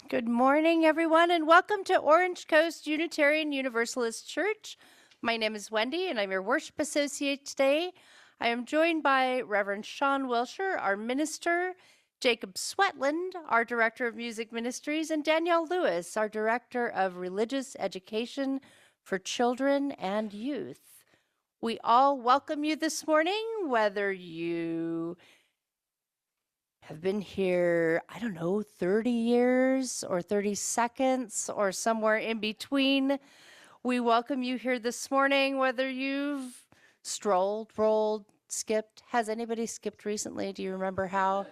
Good morning, everyone, and welcome to Orange Coast Unitarian Universalist Church. My name is Wendy, and I'm your worship associate today. I am joined by Reverend Sian Wiltshire, our minister, Jacob Swetland, our director of music ministries, and Danielle Lewis, our director of religious education for children and youth. We all welcome you this morning, whether you have been here, 30 years or 30 seconds or somewhere in between. We welcome you here this morning, whether you've strolled, rolled, skipped. Has anybody skipped recently? Do you remember how?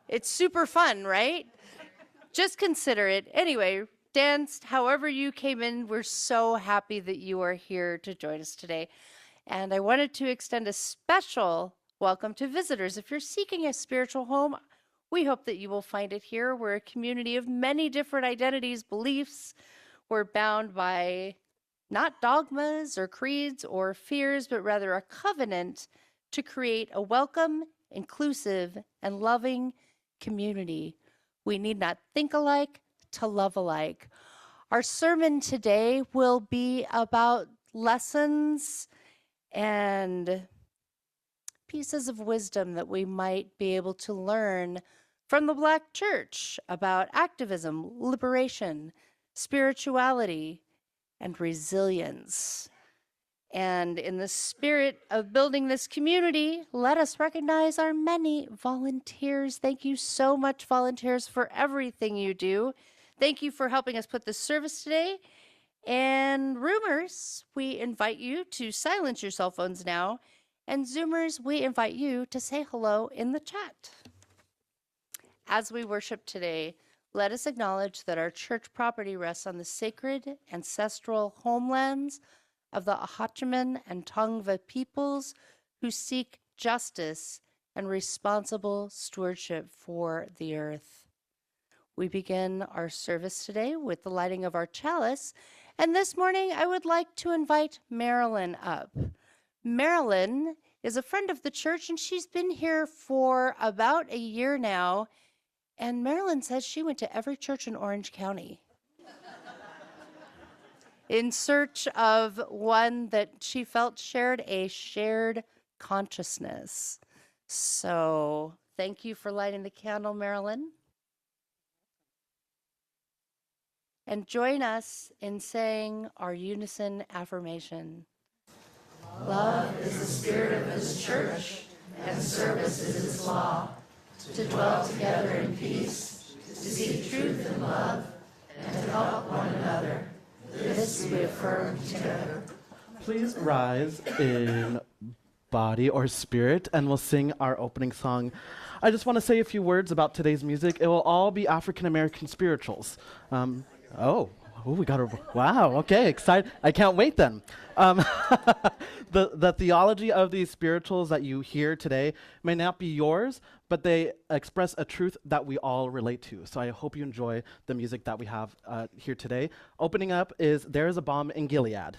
It's super fun, right? Just consider it. Anyway, danced, however you came in, we're so happy that you are here to join us today. And I wanted to extend a special welcome to visitors. If you're seeking a spiritual home, we hope that you will find it here. We're a community of many different identities, beliefs. We're bound by not dogmas or creeds or fears, but rather a covenant to create a welcome, inclusive, and loving community. We need not think alike to love alike. Our sermon today will be about lessons and pieces of wisdom that we might be able to learn from the Black church about activism, liberation, spirituality, and resilience. And in the spirit of building this community, let us recognize our many volunteers. Thank you so much, volunteers, for everything you do. Thank you for helping us put this service today. And Roomers, we invite you to silence your cell phones now. And Zoomers, we invite you to say hello in the chat. As we worship today, let us acknowledge that our church property rests on the sacred ancestral homelands of the Ahachiman and Tongva peoples who seek justice and responsible stewardship for the earth. We begin our service today with the lighting of our chalice, and this morning I would like to invite Marilyn up. Marilyn is a friend of the church, and she's been here for about a year now. And Marilyn says she went to every church in Orange County in search of one that she felt shared a shared consciousness. So thank you for lighting the candle, Marilyn. And join us in saying our unison affirmation. Love is the spirit of this church, and service is its law, to dwell together in peace, to seek truth and love, and to help one another. This we affirm together. Please rise in body or spirit, and we'll sing our opening song. I just want to say a few words about today's music. It will all be African American spirituals. We got a, wow, okay, excited. I can't wait then. The theology of these spirituals that you hear today may not be yours, but they express a truth that we all relate to. So I hope you enjoy the music that we have here today. Opening up is There Is a Bomb in Gilead.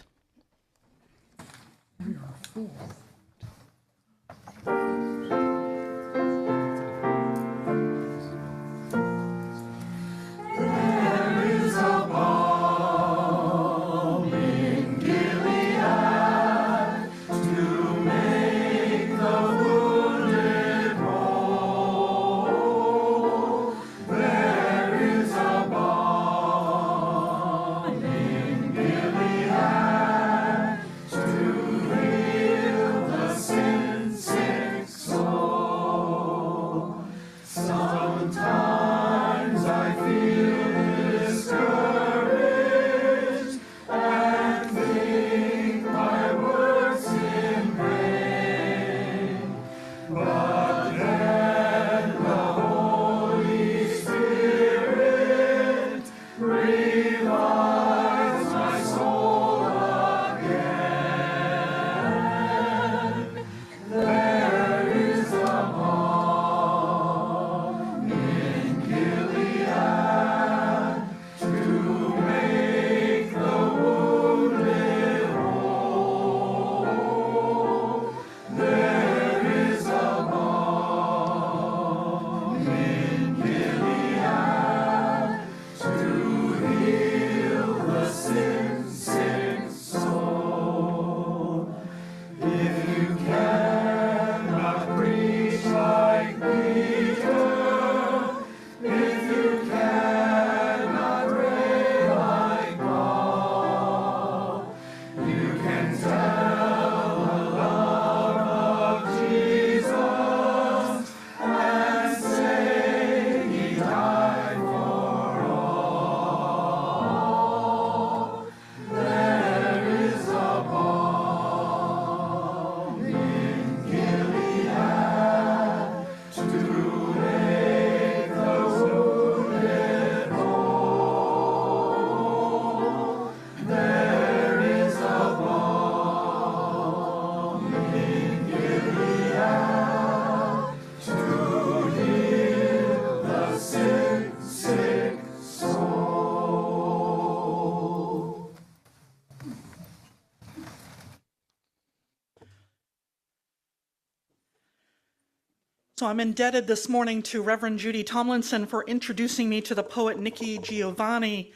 So I'm indebted this morning to Reverend Judy Tomlinson for introducing me to the poet Nikki Giovanni.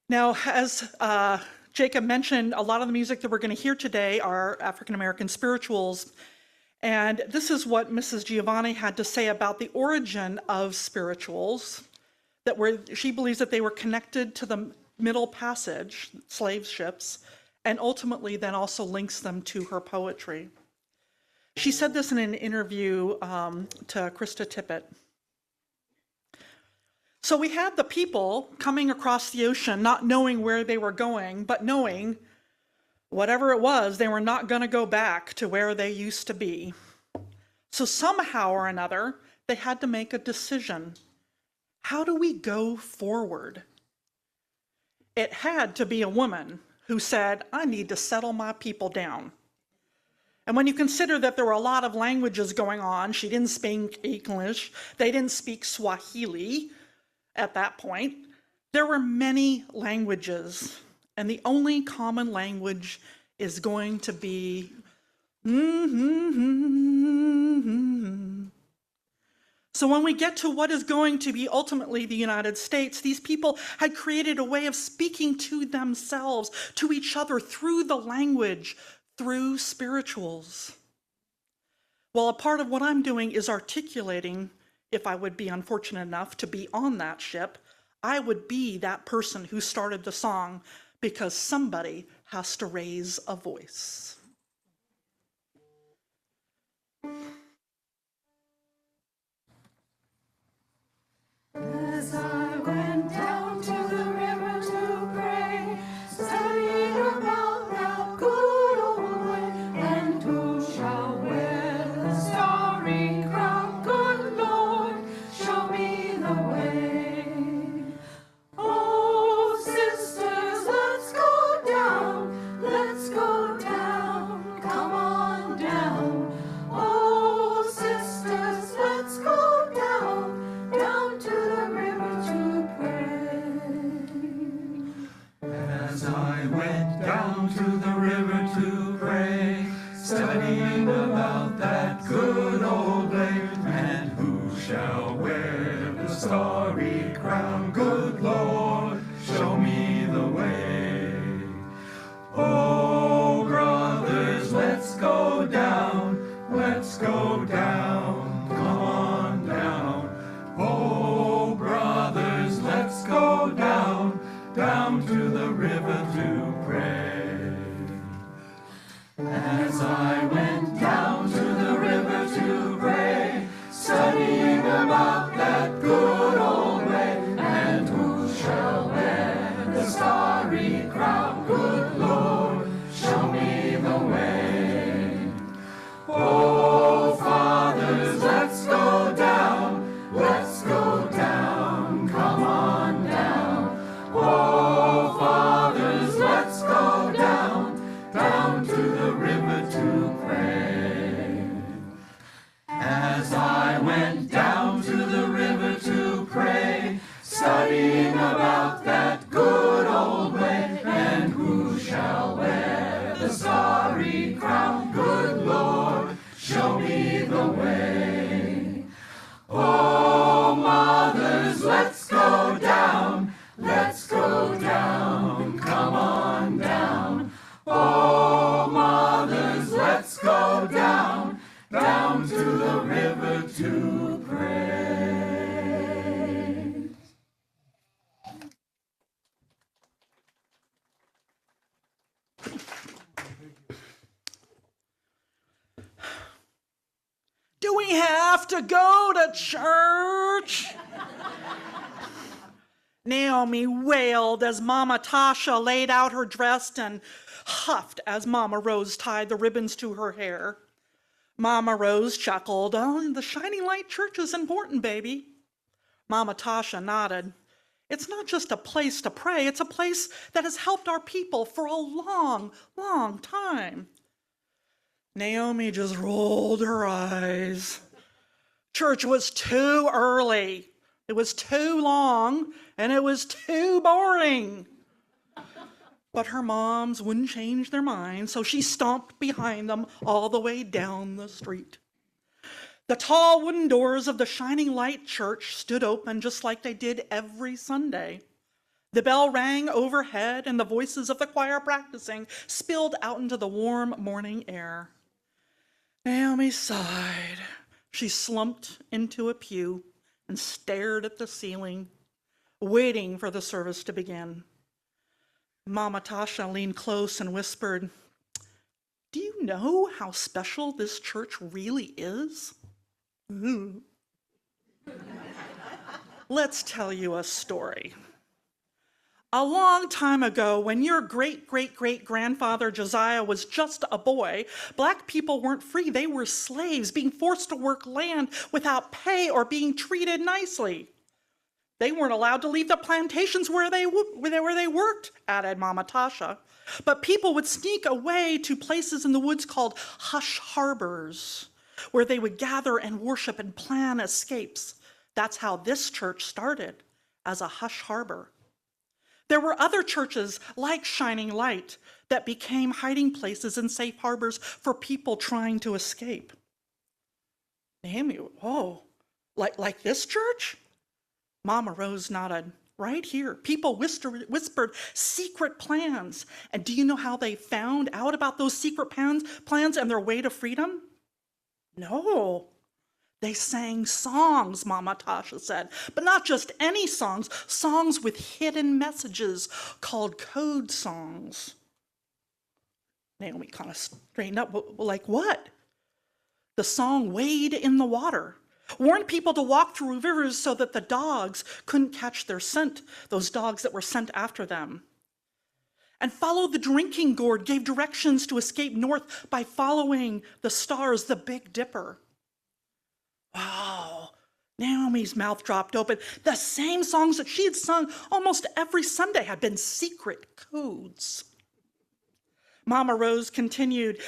Now, as Jacob mentioned, a lot of the music that we're going to hear today are African American spirituals. And this is what Mrs. Giovanni had to say about the origin of spirituals, she believes that they were connected to the Middle Passage, slave ships, and ultimately then also links them to her poetry. She said this in an interview to Krista Tippett. So we had the people coming across the ocean, not knowing where they were going, but knowing whatever it was, they were not going to go back to where they used to be. So somehow or another, they had to make a decision. How do we go forward? It had to be a woman who said, I need to settle my people down. And when you consider that there were a lot of languages going on, she didn't speak English, they didn't speak Swahili at that point. There were many languages, and the only common language is going to be So when we get to what is going to be ultimately the United States, these people had created a way of speaking to themselves, to each other, through the language, through spirituals. Well, a part of what I'm doing is articulating, if I would be unfortunate enough to be on that ship, I would be that person who started the song, because somebody has to raise a voice. As I went down to the river to pray, studying about that good old way, and who shall wear the starry crown? Good Lord, show me the way. Oh, sisters, let's go down, let's go down, come on down. Oh, sisters, let's go down, down to the river to pray. As I went down to the river to pray, studying about that good old way, and who shall wear the starry crown? Good Lord, show me the way. Oh, brothers, let's go down, let's go down, come on down. Oh, brothers, let's go down, down to the river to pray. As I went down to the river to pray, studying about that good old way, and who shall wear the starry crown? Good Lord, show me the way. Oh, fathers, let's go down, let's go down, come on down. Oh, fathers, let's go down, down to the river to pray. As I went down to the river to pray, studying about that good old way, and who shall wear the starry crown? Good Lord, show me the way. Oh, mothers, let's go down, let's go down, come on down. Oh, mothers, let's go down, down to the river to pray. Do we have to go to church? Naomi wailed as Mama Tasha laid out her dress and huffed as Mama Rose tied the ribbons to her hair. Mama Rose chuckled, "Oh, the Shining Light Church is important, baby." Mama Tasha nodded. "It's not just a place to pray, it's a place that has helped our people for a long, long time." Naomi just rolled her eyes. Church was too early. It was too long, and it was too boring. But her moms wouldn't change their minds, so she stomped behind them all the way down the street. The tall wooden doors of the Shining Light Church stood open just like they did every Sunday. The bell rang overhead, and the voices of the choir practicing spilled out into the warm morning air. Naomi sighed. She slumped into a pew and stared at the ceiling, waiting for the service to begin. Mama Tasha leaned close and whispered, "Do you know how special this church really is?" Let's tell you a story. A long time ago, when your great-great-great-grandfather Josiah was just a boy, black people weren't free. They were slaves, being forced to work land without pay or being treated nicely. They weren't allowed to leave the plantations where they worked, added Mama Tasha. But people would sneak away to places in the woods called hush harbors, where they would gather and worship and plan escapes. That's how this church started, as a hush harbor. There were other churches like Shining Light that became hiding places and safe harbors for people trying to escape. Naomi, whoa, like this church? Mama Rose nodded. Right here, people whispered secret plans. And do you know how they found out about those secret plans and their way to freedom? No. They sang songs, Mama Tasha said, but not just any songs, songs with hidden messages called code songs. Naomi kind of straightened up. Like what? The song Wade in the Water warned people to walk through rivers so that the dogs couldn't catch their scent, those dogs that were sent after them. And Follow the Drinking Gourd gave directions to escape north by following the stars, the Big Dipper. Wow, Naomi's mouth dropped open. The same songs that she had sung almost every Sunday had been secret codes. Mama Rose continued,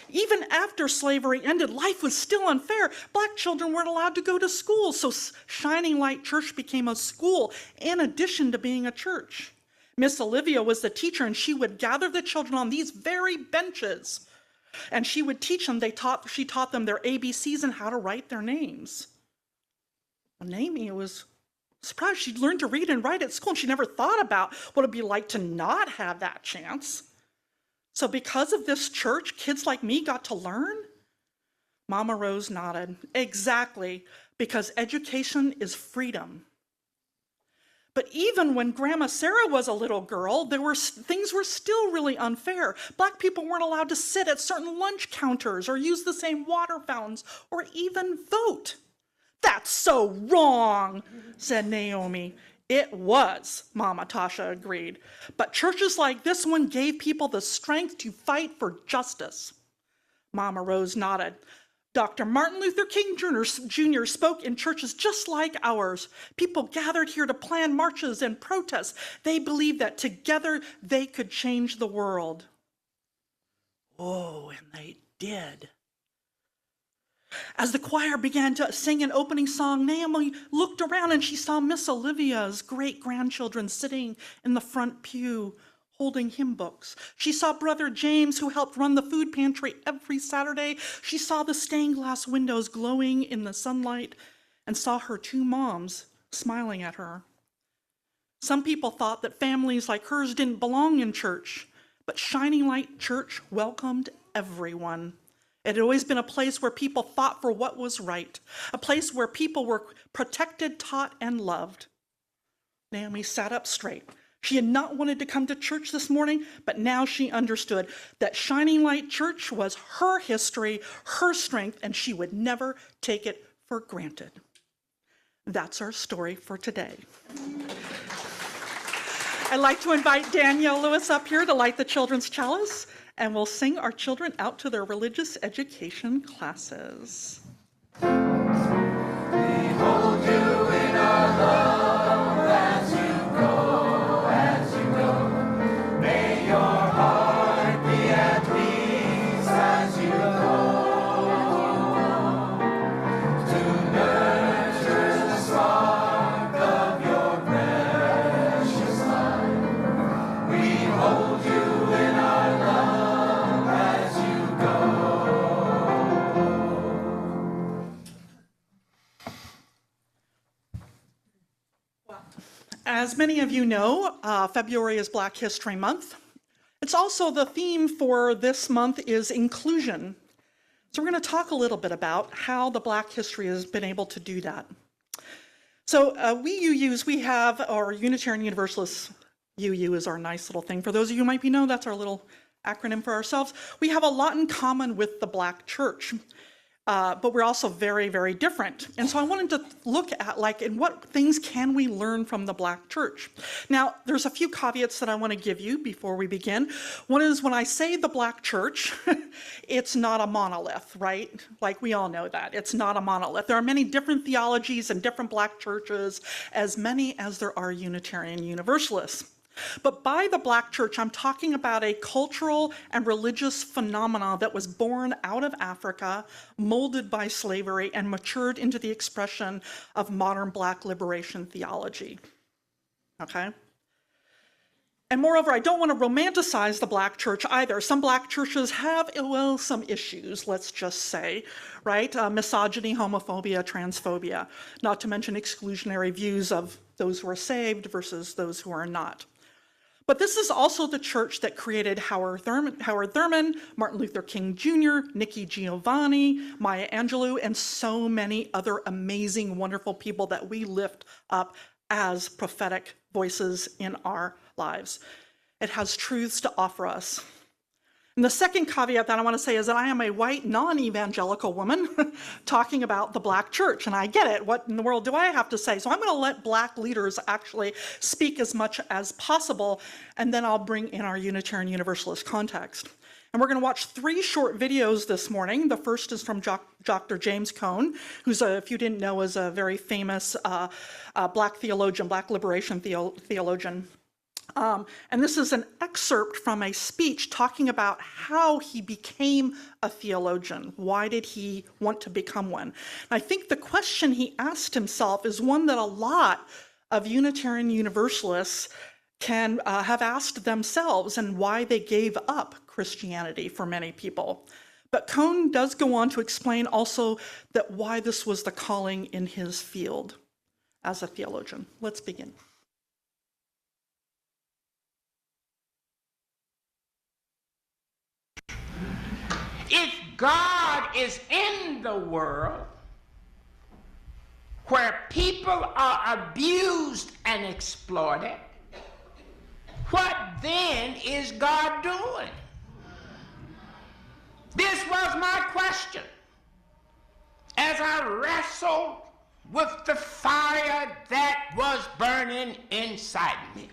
even after slavery ended, life was still unfair. Black children weren't allowed to go to school, so Shining Light Church became a school in addition to being a church. Miss Olivia was the teacher, and she would gather the children on these very benches, and she would teach them. She taught them their ABCs and how to write their names. Well, Naomi was surprised. She'd learned to read and write at school, and she never thought about what it'd be like to not have that chance. So because of this church, kids like me got to learn? Mama Rose nodded. Exactly, because education is freedom. But even when Grandma Sarah was a little girl, things were still really unfair. Black people weren't allowed to sit at certain lunch counters or use the same water fountains or even vote. That's so wrong, said Naomi. It was, Mama Tasha agreed. But churches like this one gave people the strength to fight for justice. Mama Rose nodded. Dr. Martin Luther King Jr. spoke in churches just like ours. People gathered here to plan marches and protests. They believed that together they could change the world. Oh, and they did. As the choir began to sing an opening song, Naomi looked around and she saw Miss Olivia's great-grandchildren sitting in the front pew, holding hymn books. She saw Brother James, who helped run the food pantry every Saturday. She saw the stained glass windows glowing in the sunlight and saw her two moms smiling at her. Some people thought that families like hers didn't belong in church, but Shining Light Church welcomed everyone. It had always been a place where people fought for what was right, a place where people were protected, taught, and loved. Naomi sat up straight. She had not wanted to come to church this morning, but now she understood that Shining Light Church was her history, her strength, and she would never take it for granted. That's our story for today. I'd like to invite Danielle Lewis up here to light the children's chalice, and we'll sing our children out to their religious education classes. Behold you in our love as you go, as you go. May your heart be at peace as you go. To nurture the spark of your precious life. We hold you in our love as you go. As many of you know, February is Black History Month. It's also the theme for this month is inclusion. So we're going to talk a little bit about how the Black history has been able to do that. So we have our Unitarian Universalists, UU is our nice little thing. For those of you who might be know, that's our little acronym for ourselves. We have a lot in common with the Black church. But we're also very, very different. And so I wanted to look at, like, in what things can we learn from the Black church? Now, there's a few caveats that I want to give you before we begin. One is when I say the Black church, it's not a monolith, right? Like, we all know that. It's not a monolith. There are many different theologies and different Black churches, as many as there are Unitarian Universalists. But by the Black church, I'm talking about a cultural and religious phenomena that was born out of Africa, molded by slavery, and matured into the expression of modern Black liberation theology. Okay? And moreover, I don't want to romanticize the Black church either. Some Black churches have, well, some issues, let's just say, right? Misogyny, homophobia, transphobia, not to mention exclusionary views of those who are saved versus those who are not. But this is also the church that created Howard Thurman, Martin Luther King Jr., Nikki Giovanni, Maya Angelou, and so many other amazing, wonderful people that we lift up as prophetic voices in our lives. It has truths to offer us. And the second caveat that I want to say is that I am a white, non-evangelical woman talking about the Black church, and I get it. What in the world do I have to say? So I'm going to let Black leaders actually speak as much as possible, and then I'll bring in our Unitarian Universalist context. And we're going to watch 3 short videos this morning. The first is from Dr. James Cone, who's, if you didn't know, is a very famous Black theologian, Black liberation theologian. And this is an excerpt from a speech talking about how he became a theologian. Why did he want to become one? And I think the question he asked himself is one that a lot of Unitarian Universalists can have asked themselves, and why they gave up Christianity for many people. But Cone does go on to explain also that why this was the calling in his field as a theologian. Let's begin. If God is in the world where people are abused and exploited, what then is God doing? This was my question as I wrestled with the fire that was burning inside me.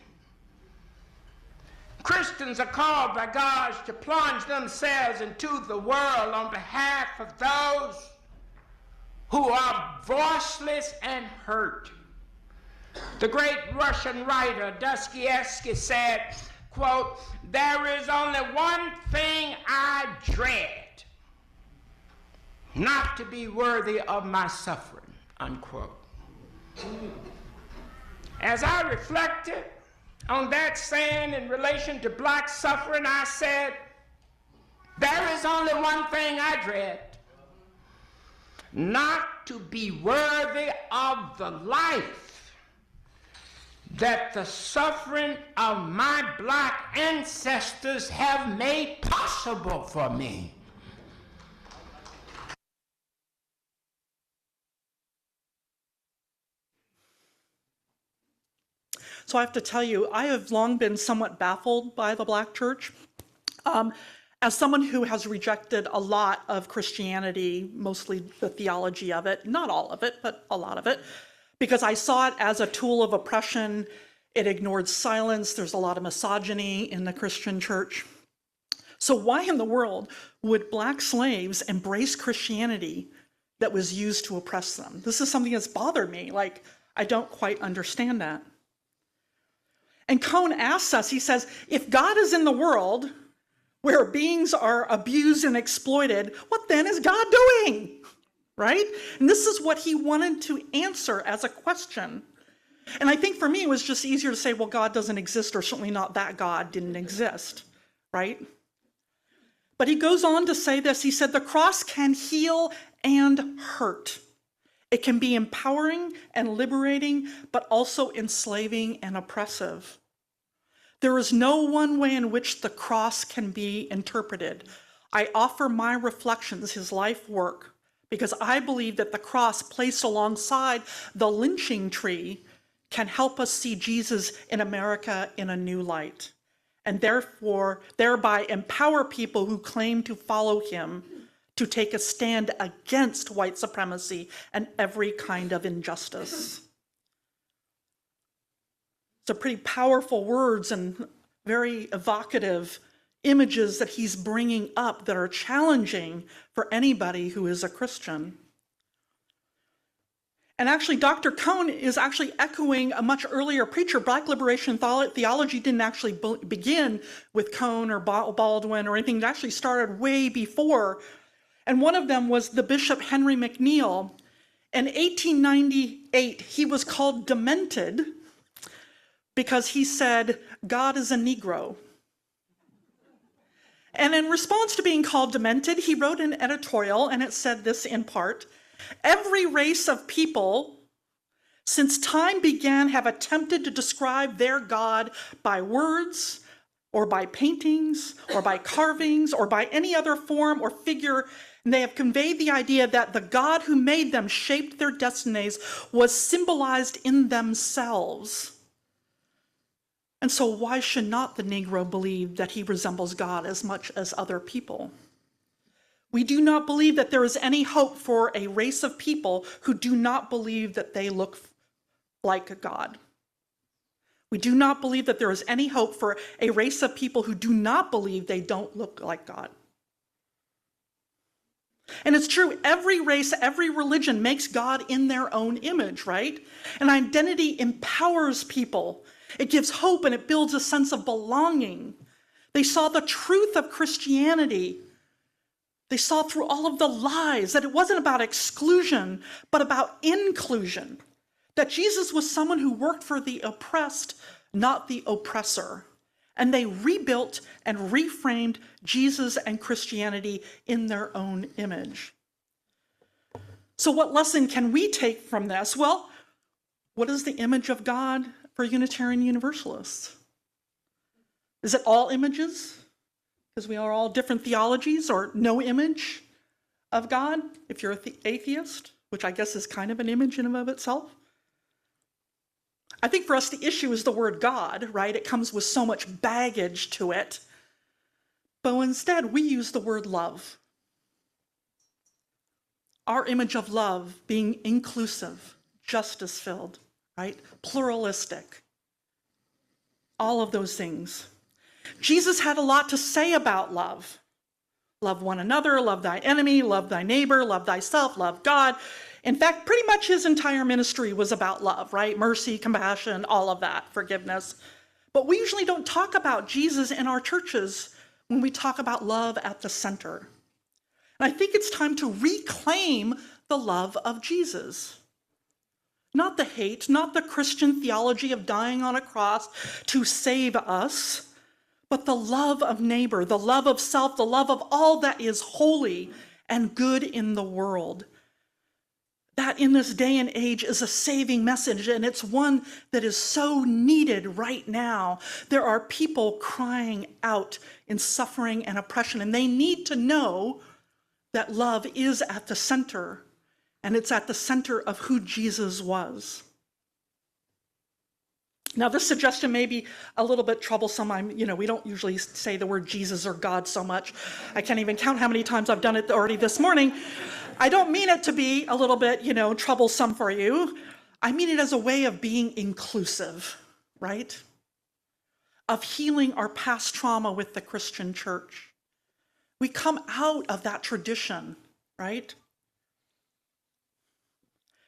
Christians are called by God to plunge themselves into the world on behalf of those who are voiceless and hurt. The great Russian writer Dostoevsky said, quote, "There is only one thing I dread, not to be worthy of my suffering," unquote. As I reflected on that saying in relation to Black suffering, I said, there is only one thing I dread, not to be worthy of the life that the suffering of my Black ancestors have made possible for me. So I have to tell you, I have long been somewhat baffled by the Black church. As someone who has rejected a lot of Christianity, mostly the theology of it, not all of it, but a lot of it, because I saw it as a tool of oppression. It ignored silence. There's a lot of misogyny in the Christian church. So why in the world would Black slaves embrace Christianity that was used to oppress them? This is something that's bothered me. Like, I don't quite understand that. And Cone asks us, he says, if God is in the world where beings are abused and exploited, what then is God doing? Right? And this is what he wanted to answer as a question. And I think for me, it was just easier to say, well, God doesn't exist, or certainly not that God didn't exist, right? But he goes on to say this. He said, the cross can heal and hurt. It can be empowering and liberating, but also enslaving and oppressive. There is no one way in which the cross can be interpreted. I offer my reflections, his life work, because I believe that the cross placed alongside the lynching tree can help us see Jesus in America in a new light, and therefore thereby empower people who claim to follow him to take a stand against white supremacy and every kind of injustice. So pretty powerful words and very evocative images that he's bringing up that are challenging for anybody who is a Christian. And actually, Dr. Cone is actually echoing a much earlier preacher. Black liberation theology didn't actually begin with Cone or Baldwin or anything. It actually started way before. And one of them was the Bishop Henry McNeil. In 1898, he was called demented because he said, God is a Negro. And in response to being called demented, he wrote an editorial, and it said this in part: every race of people since time began have attempted to describe their God by words or by paintings or by carvings or by any other form or figure. And they have conveyed the idea that the God who made them, shaped their destinies, was symbolized in themselves. And so why should not the Negro believe that he resembles God as much as other people? We do not believe that there is any hope for a race of people who do not believe that they look like God. We do not believe that there is any hope for a race of people who do not believe they don't look like God. And it's true, every race, every religion makes God in their own image, right? And identity empowers people. It gives hope and it builds a sense of belonging. They saw the truth of Christianity. They saw through all of the lies that it wasn't about exclusion, but about inclusion. That Jesus was someone who worked for the oppressed, not the oppressor. And they rebuilt and reframed Jesus and Christianity in their own image. So what lesson can we take from this? Well, what is the image of God for Unitarian Universalists? Is it all images? Because we are all different theologies, or no image of God, if you're an atheist, which I guess is kind of an image in and of itself. I think for us the issue is the word God, right? It comes with so much baggage to it. But instead, we use the word love. Our image of love being inclusive, justice-filled, right? Pluralistic. All of those things. Jesus had a lot to say about love. Love one another, love thy enemy, love thy neighbor, love thyself, love God. In fact, pretty much his entire ministry was about love, right? Mercy, compassion, all of that, forgiveness. But we usually don't talk about Jesus in our churches when we talk about love at the center. And I think it's time to reclaim the love of Jesus. Not the hate, not the Christian theology of dying on a cross to save us, but the love of neighbor, the love of self, the love of all that is holy and good in the world. That in this day and age is a saving message, and it's one that is so needed right now. There are people crying out in suffering and oppression, and they need to know that love is at the center, and it's at the center of who Jesus was. Now, this suggestion may be a little bit troublesome. We don't usually say the word Jesus or God so much. I can't even count how many times I've done it already this morning. I don't mean it to be a little bit, troublesome for you. I mean it as a way of being inclusive, right? Of healing our past trauma with the Christian church. We come out of that tradition, right?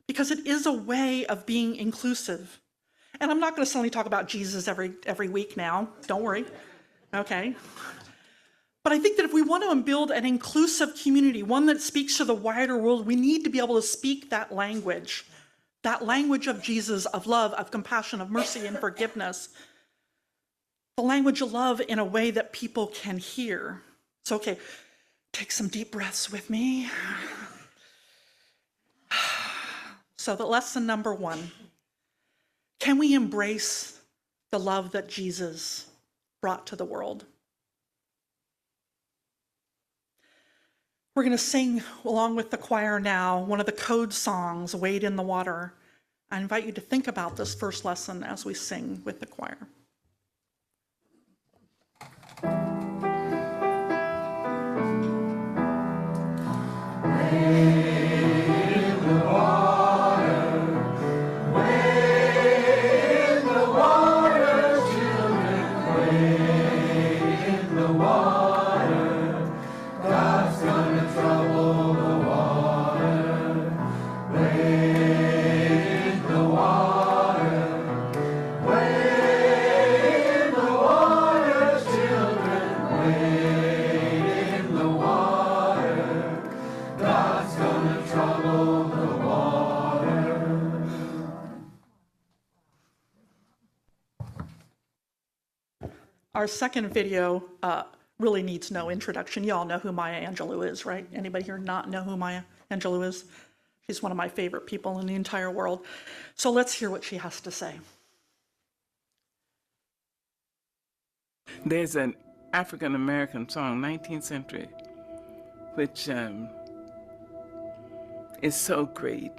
Because it is a way of being inclusive. And I'm not going to suddenly talk about Jesus every week now. Don't worry. Okay. But I think that if we want to build an inclusive community, one that speaks to the wider world, we need to be able to speak that language of Jesus, of love, of compassion, of mercy and forgiveness. The language of love in a way that people can hear. So, okay, take some deep breaths with me. So the lesson number 1, can we embrace the love that Jesus brought to the world? We're going to sing along with the choir now one of the code songs, Wade in the Water. I invite you to think about this first lesson as we sing with the choir. Our second video really needs no introduction. You all know who Maya Angelou is, right? Anybody here not know who Maya Angelou is? She's one of my favorite people in the entire world. So let's hear what she has to say. There's an African-American song, 19th century, which is so great.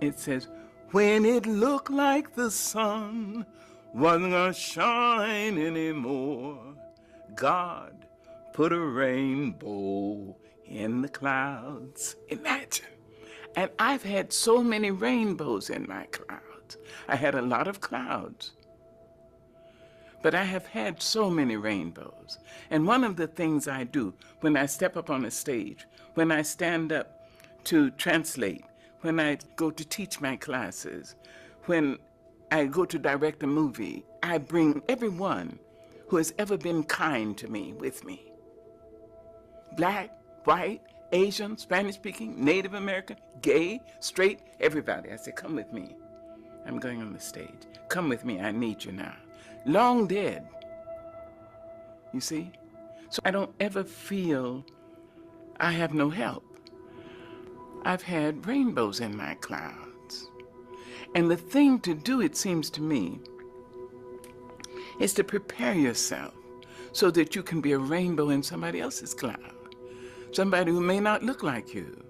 It says, when it looked like the sun wasn't gonna shine anymore, God put a rainbow in the clouds. Imagine. And I've had so many rainbows in my clouds. I had a lot of clouds, but I have had so many rainbows. And one of the things I do when I step up on a stage, when I stand up to translate, when I go to teach my classes, when I go to direct a movie, I bring everyone who has ever been kind to me with me. Black, white, Asian, Spanish-speaking, Native American, gay, straight, everybody. I say, come with me. I'm going on the stage. Come with me, I need you now. Long dead, you see? So I don't ever feel I have no help. I've had rainbows in my clouds. And the thing to do, it seems to me, is to prepare yourself so that you can be a rainbow in somebody else's cloud. Somebody who may not look like you,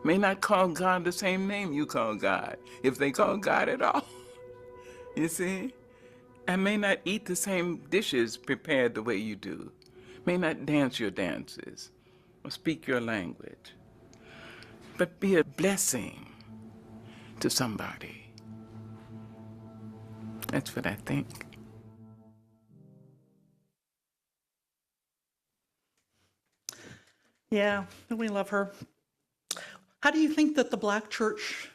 may not call God the same name you call God, if they call God at all, you see? And may not eat the same dishes prepared the way you do, may not dance your dances or speak your language, but be a blessing to somebody. That's what I think. Yeah, we love her. How do you think that the Black church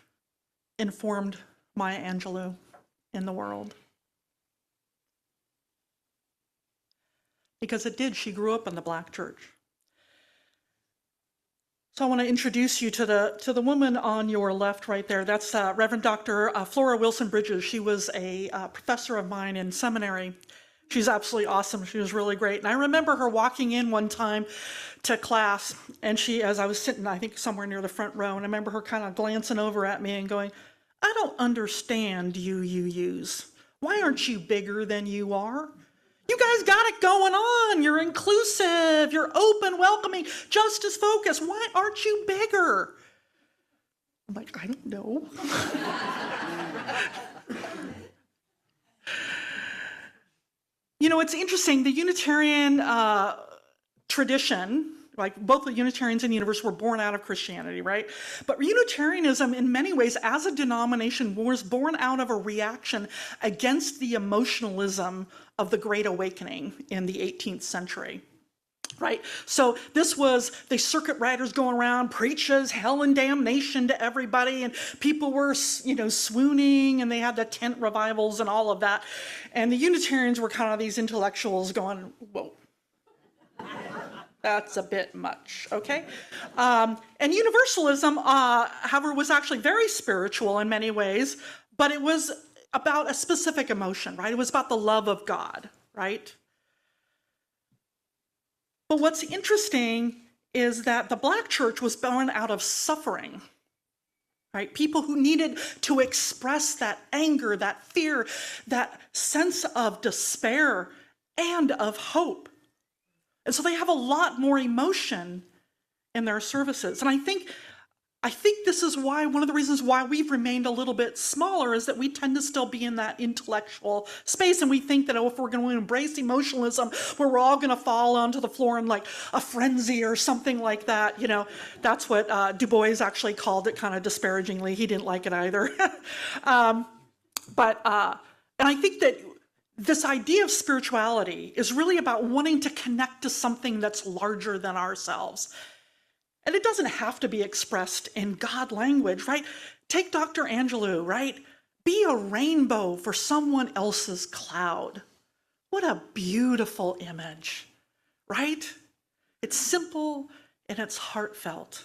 informed Maya Angelou in the world? Because it did. She grew up in the Black church. So I want to introduce you to the woman on your left right there. That's Reverend Dr. Flora Wilson Bridges. She was a professor of mine in seminary. She's absolutely awesome. She was really great. And I remember her walking in one time to class, and she, as I was sitting, I think somewhere near the front row, and I remember her kind of glancing over at me and going, I don't understand UUUs. Why aren't you bigger than you are? You guys got it going on. You're inclusive, you're open, welcoming, justice focused. Why aren't you bigger? I'm like, I don't know. You know, it's interesting, the Unitarian tradition, like both the Unitarians and the Universalists were born out of Christianity, right? But Unitarianism, in many ways, as a denomination, was born out of a reaction against the emotionalism of the Great Awakening in the 18th century, right? So this was the circuit riders going around, preaches hell and damnation to everybody, and people were, you know, swooning, and they had the tent revivals and all of that. And the Unitarians were kind of these intellectuals going, whoa. That's a bit much, okay? And Universalism, however, was actually very spiritual in many ways, but it was about a specific emotion, right? It was about the love of God, right? But what's interesting is that the Black church was born out of suffering, right? People who needed to express that anger, that fear, that sense of despair and of hope. And so they have a lot more emotion in their services. And I think this is why, one of the reasons why we've remained a little bit smaller is that we tend to still be in that intellectual space. And we think that, oh, if we're going to embrace emotionalism, where we're all going to fall onto the floor in like a frenzy or something like that, you know, that's what Du Bois actually called it kind of disparagingly. He didn't like it either. And I think that this idea of spirituality is really about wanting to connect to something that's larger than ourselves. And it doesn't have to be expressed in God language, right? Take Dr. Angelou, right? Be a rainbow for someone else's cloud. What a beautiful image, right? It's simple and it's heartfelt.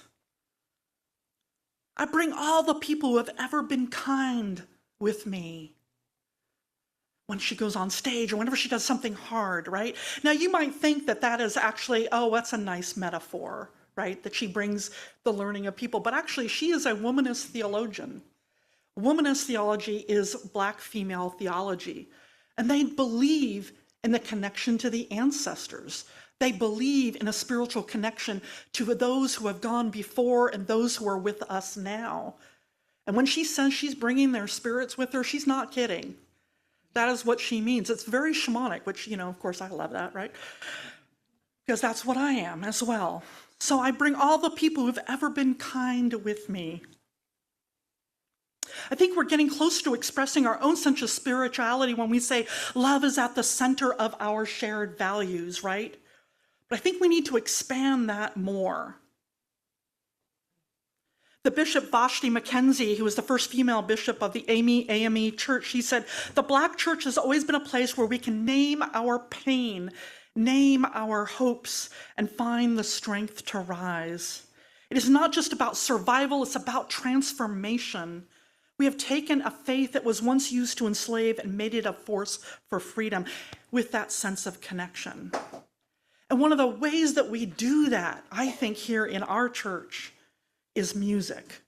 I bring all the people who have ever been kind with me. When she goes on stage or whenever she does something hard, right? Now you might think that that is actually, oh, that's a nice metaphor, right? That she brings the learning of people, but actually she is a womanist theologian. Womanist theology is Black female theology, and they believe in the connection to the ancestors. They believe in a spiritual connection to those who have gone before and those who are with us now. And when she says she's bringing their spirits with her, she's not kidding. That is what she means. It's very shamanic, which, you know, of course I love that, right? Because that's what I am as well. So I bring all the people who've ever been kind with me. I think we're getting closer to expressing our own sense of spirituality when we say love is at the center of our shared values, right? But I think we need to expand that more. The Bishop Vashti Mackenzie, who was the first female bishop of the AME Church, she said, the Black church has always been a place where we can name our pain, name our hopes, and find the strength to rise. It is not just about survival, it's about transformation. We have taken a faith that was once used to enslave and made it a force for freedom with that sense of connection. And one of the ways that we do that, I think, here in our church is music.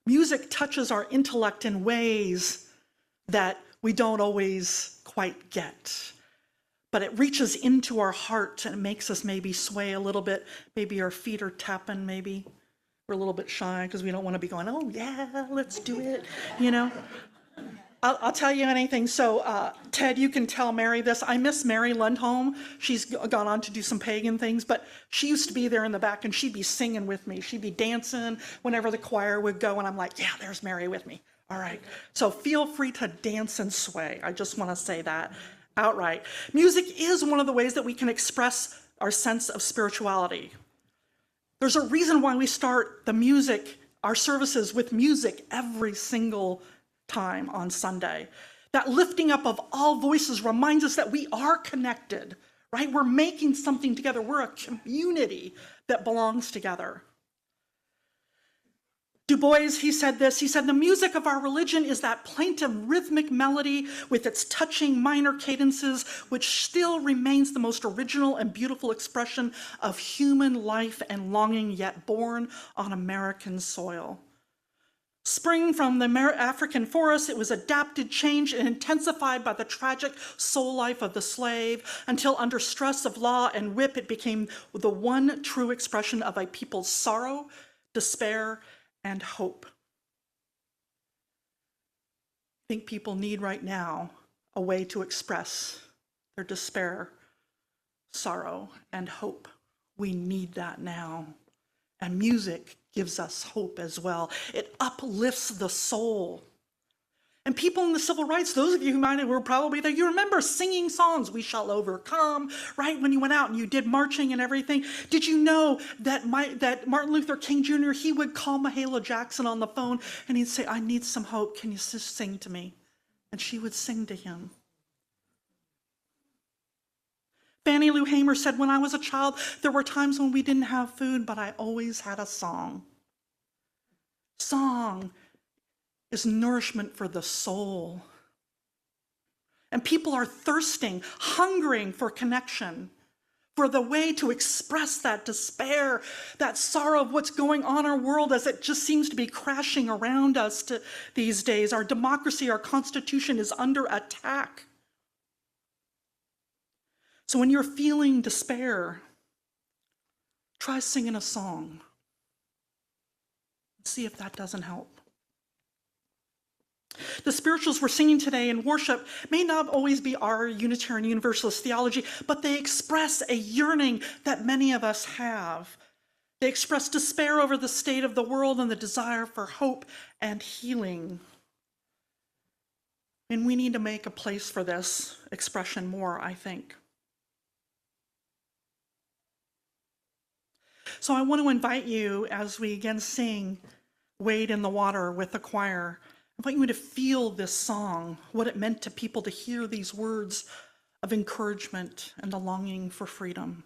Music touches our intellect in ways that we don't always quite get. But it reaches into our heart and it makes us maybe sway a little bit. Maybe our feet are tapping, maybe. We're a little bit shy because we don't want to be going, oh yeah, let's do it, you know. I'll tell you anything. So Ted, you can tell Mary this. I miss Mary Lundholm. She's gone on to do some pagan things, but she used to be there in the back and she'd be singing with me. She'd be dancing whenever the choir would go. And I'm like, yeah, there's Mary with me. All right. So feel free to dance and sway. I just want to say that outright. Music is one of the ways that we can express our sense of spirituality. There's a reason why we start our services with music every single time on Sunday. That lifting up of all voices reminds us that we are connected, right? We're making something together. We're a community that belongs together. Du Bois, he said this, he said, the music of our religion is that plaintive rhythmic melody with its touching minor cadences, which still remains the most original and beautiful expression of human life and longing, yet born on American soil. Spring from the African forest, it was adapted, changed, and intensified by the tragic soul life of the slave, until under stress of law and whip, it became the one true expression of a people's sorrow, despair, and hope. I think people need right now a way to express their despair, sorrow, and hope. We need that now. And music gives us hope as well. It uplifts the soul. And people in the civil rights, those of you who were probably there, you remember singing songs, We Shall Overcome, right? When you went out and you did marching and everything. Did you know that Martin Luther King Jr., he would call Mahalia Jackson on the phone and he'd say, I need some hope. Can you just sing to me? And she would sing to him. Fannie Lou Hamer said, when I was a child, there were times when we didn't have food, but I always had a song. Song is nourishment for the soul. And people are thirsting, hungering for connection, for the way to express that despair, that sorrow of what's going on in our world as it just seems to be crashing around us these days. Our democracy, our Constitution is under attack. So when you're feeling despair, try singing a song. See if that doesn't help. The spirituals we're singing today in worship may not always be our Unitarian Universalist theology, but they express a yearning that many of us have. They express despair over the state of the world and the desire for hope and healing. And we need to make a place for this expression more, I think. So I want to invite you, as we again sing Wade in the Water with the choir, I want you to feel this song, what it meant to people to hear these words of encouragement and a longing for freedom.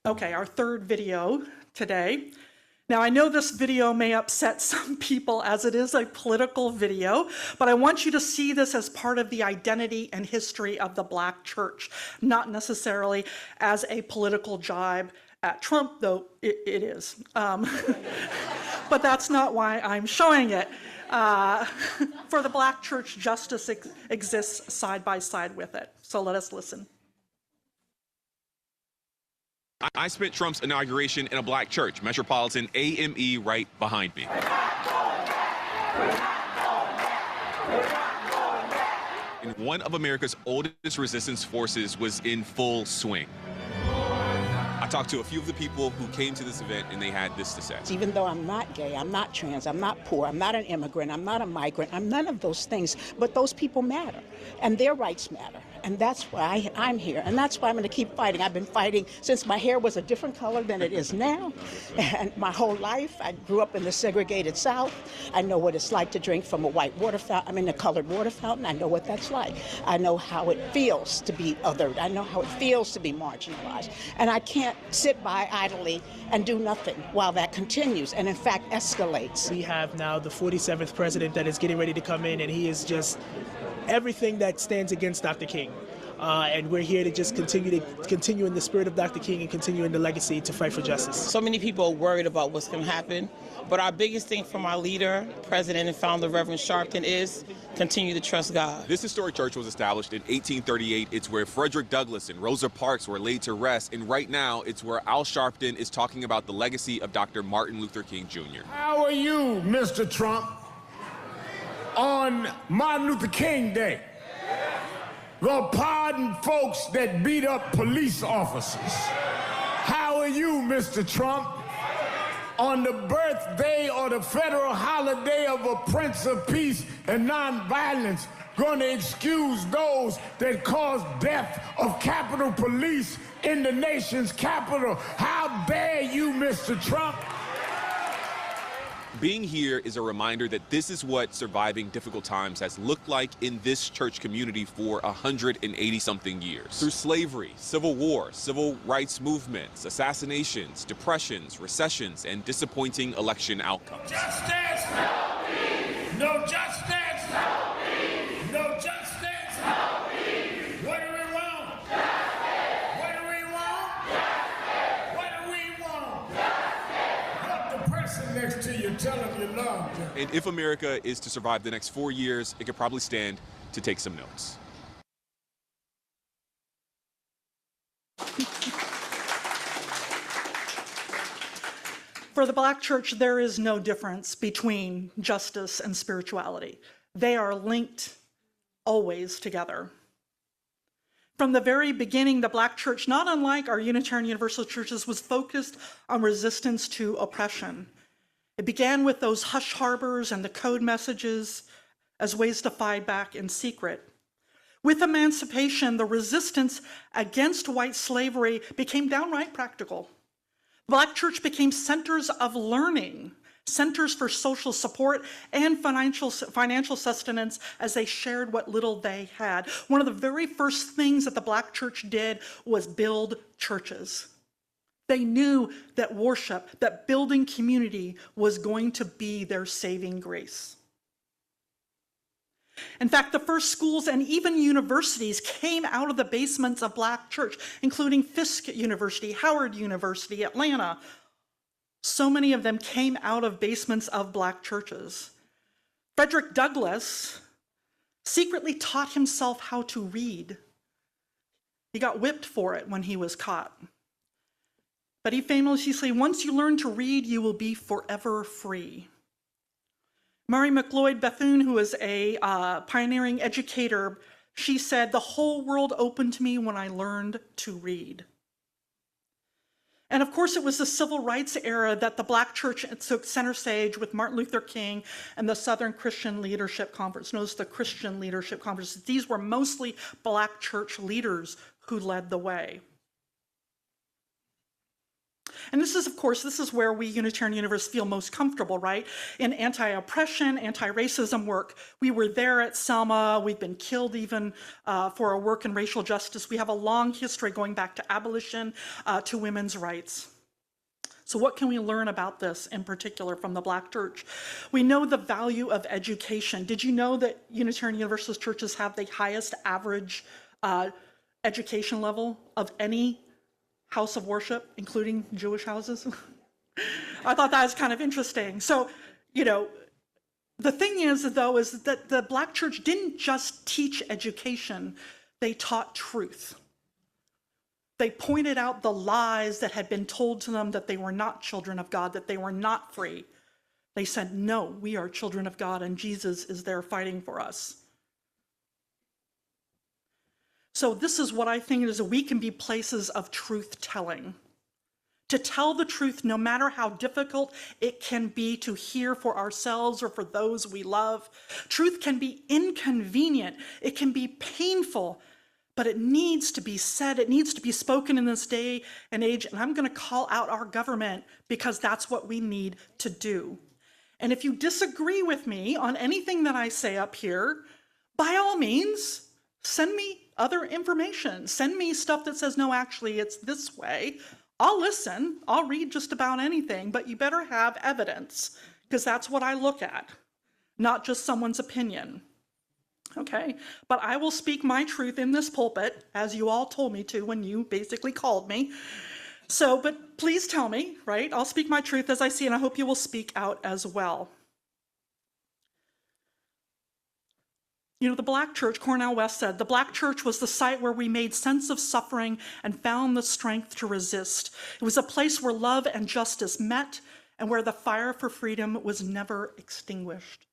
Okay, our third video today. Now, I know this video may upset some people as it is a political video, but I want you to see this as part of the identity and history of the Black church, not necessarily as a political jibe at Trump, though it is. But that's not why I'm showing it. For the Black church, justice exists side by side with it. So let us listen. I spent Trump's inauguration in a Black church, Metropolitan AME, right behind me. And one of America's oldest resistance forces was in full swing. I talked to a few of the people who came to this event, and they had this to say. Even though I'm not gay, I'm not trans, I'm not poor, I'm not an immigrant, I'm not a migrant, I'm none of those things, but those people matter, and their rights matter. And that's why I'm here, and that's why I'm going to keep fighting. I've been fighting since my hair was a different color than it is now, and my whole life. I grew up in the segregated South. I know what it's like to drink from a white water fountain, a colored water fountain. I know what that's like. I know how it feels to be othered. I know how it feels to be marginalized. And I can't sit by idly and do nothing while that continues, and in fact escalates. We have now the 47th president that is getting ready to come in, and he is just everything that stands against Dr. King. And we're here to just continue in the spirit of Dr. King and continue in the legacy to fight for justice. So many people are worried about what's going to happen, but our biggest thing from our leader, President and founder Reverend Sharpton, is continue to trust God. This historic church was established in 1838. It's where Frederick Douglass and Rosa Parks were laid to rest, and right now it's where Al Sharpton is talking about the legacy of Dr. Martin Luther King Jr. How are you, Mr. Trump, on Martin Luther King Day? Gonna pardon folks that beat up police officers. How are you, Mr. Trump, on the birthday or the federal holiday of a Prince of Peace and Nonviolence, gonna excuse those that caused death of Capitol Police in the nation's capital? How dare you, Mr. Trump? Being here is a reminder that this is what surviving difficult times has looked like in this church community for 180-something years. Through slavery, civil war, civil rights movements, assassinations, depressions, recessions, and disappointing election outcomes. Justice! Help me! No justice! Help me! No justice! Help me! What do we want? Justice! What do we want? Justice! What do we want? Justice! Help the person next to you, tell them you love them. And if America is to survive the next 4 years, it could probably stand to take some notes. For the Black church, there is no difference between justice and spirituality. They are linked always together. From the very beginning, the Black church, not unlike our Unitarian Universalist churches, was focused on resistance to oppression. It began with those hush harbors and the code messages as ways to fight back in secret. With emancipation, the resistance against white slavery became downright practical. The Black church became centers of learning, centers for social support and financial sustenance as they shared what little they had. One of the very first things that the Black church did was build churches. They knew that worship, that building community was going to be their saving grace. In fact, the first schools and even universities came out of the basements of Black church, including Fisk University, Howard University, Atlanta. So many of them came out of basements of Black churches. Frederick Douglass secretly taught himself how to read. He got whipped for it when he was caught. But he famously said, "Once you learn to read, you will be forever free." Mary McLeod Bethune, who was a pioneering educator, she said, "The whole world opened to me when I learned to read." And of course, it was the civil rights era that the Black church took center stage with Martin Luther King and the Southern Christian Leadership Conference. Notice the Christian Leadership Conference. These were mostly Black church leaders who led the way. And this is where we Unitarian Universalists feel most comfortable, right? In anti-oppression, anti-racism work. We were there at Selma. We've been killed even for our work in racial justice. We have a long history going back to abolition, to women's rights. So what can we learn about this in particular from the Black church? We know the value of education. Did you know that Unitarian Universalist churches have the highest average education level of any house of worship, including Jewish houses? I thought that was kind of interesting. So, the thing is, though, is that the Black church didn't just teach education, they taught truth. They pointed out the lies that had been told to them, that they were not children of God, that they were not free. They said, no, we are children of God, and Jesus is there fighting for us. So this is what I think is that we can be places of truth-telling. To tell the truth, no matter how difficult it can be to hear for ourselves or for those we love. Truth can be inconvenient. It can be painful, but it needs to be said. It needs to be spoken in this day and age. And I'm going to call out our government because that's what we need to do. And if you disagree with me on anything that I say up here, by all means, send me other information. Send me stuff that says, no, actually, it's this way. I'll listen. I'll read just about anything, but you better have evidence, because that's what I look at, not just someone's opinion. Okay? But I will speak my truth in this pulpit, as you all told me to when you basically called me. So, but please tell me, right? I'll speak my truth as I see, and I hope you will speak out as well. The Black church, Cornel West said, the Black church was the site where we made sense of suffering and found the strength to resist. It was a place where love and justice met and where the fire for freedom was never extinguished.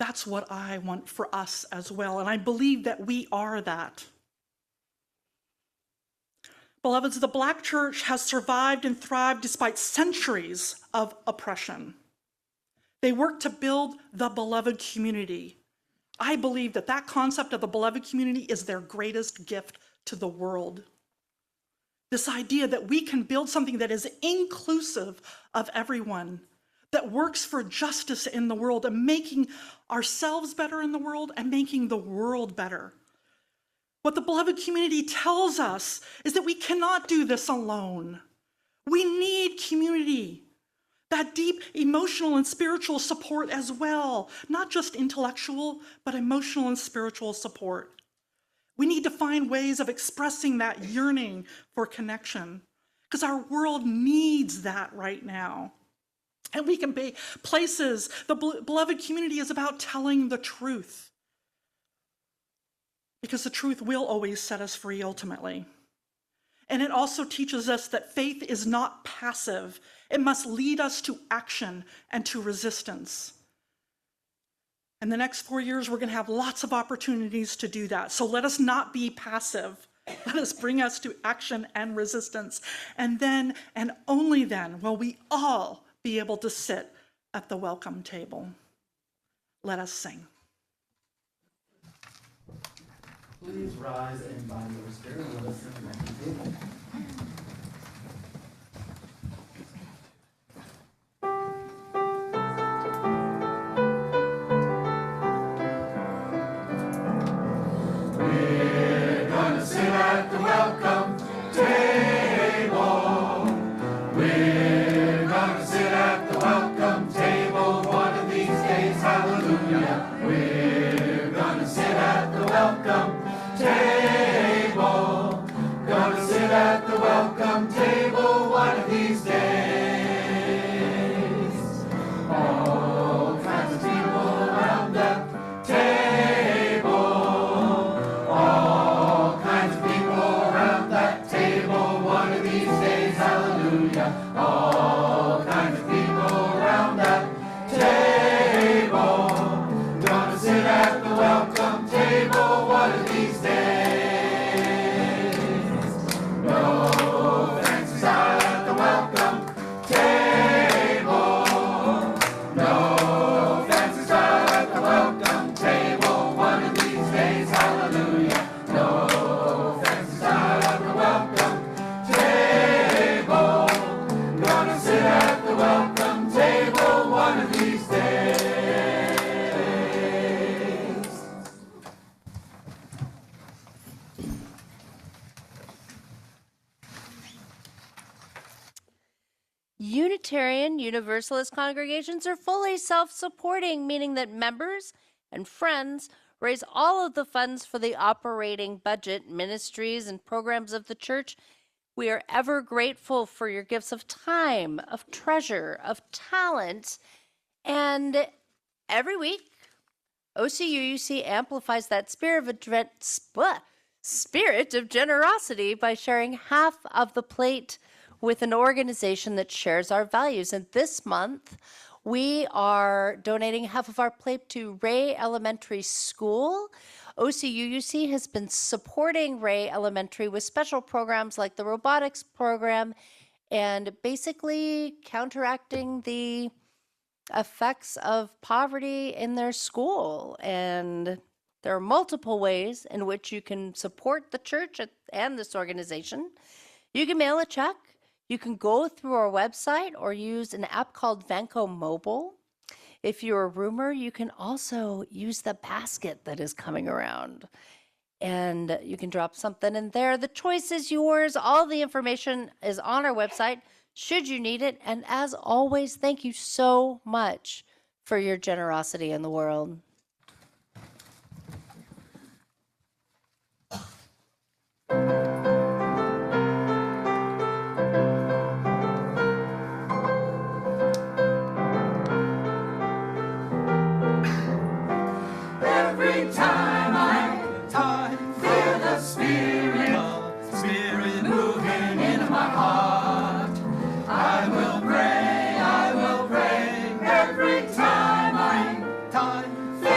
That's what I want for us as well, and I believe that we are that. Beloveds, the Black church has survived and thrived despite centuries of oppression. They work to build the beloved community. I believe that that concept of the beloved community is their greatest gift to the world. This idea that we can build something that is inclusive of everyone, that works for justice in the world and making ourselves better in the world and making the world better. What the beloved community tells us is that we cannot do this alone. We need community. That deep emotional and spiritual support as well, not just intellectual, but emotional and spiritual support. We need to find ways of expressing that yearning for connection, because our world needs that right now. And we can be places, the beloved community is about telling the truth, because the truth will always set us free ultimately. And it also teaches us that faith is not passive. It must lead us to action and to resistance. In the next 4 years, we're going to have lots of opportunities to do that. So let us not be passive. Let us bring us to action and resistance. And then, and only then, will we all be able to sit at the welcome table. Let us sing. Please rise in body or spirit and let us sing the welcome table. We're gonna sit at the welcome table. We're gonna sit at the welcome table one of these days, hallelujah. We're gonna sit at the welcome table. Gonna sit at the welcome table one of these days. All kinds of people around the table. All kinds of people around that table one of these days, hallelujah. All kinds of people around that table. Gonna sit at the welcome table one of these days. No fancy style at the welcome table. No fancy style at the welcome table one of these days, hallelujah. No fancy style at the welcome table. Gonna sit at the welcome table one of these days. Unitarian Universalist congregations are fully self-supporting, meaning that members and friends raise all of the funds for the operating budget, ministries, and programs of the church. We are ever grateful for your gifts of time, of treasure, of talent, and every week, OCUUC amplifies that spirit of generosity by sharing half of the plate with an organization that shares our values. And this month, we are donating half of our plate to Ray Elementary School. OCUUC has been supporting Ray Elementary with special programs like the robotics program and basically counteracting the effects of poverty in their school. And there are multiple ways in which you can support the church and this organization. You can mail a check. You can go through our website or use an app called Vanco Mobile. If you're a roomer, you can also use the basket that is coming around. And you can drop something in there. The choice is yours. All the information is on our website, should you need it. And as always, thank you so much for your generosity in the world. Every time I feel the spirit moving in my heart, I will pray. Every time I feel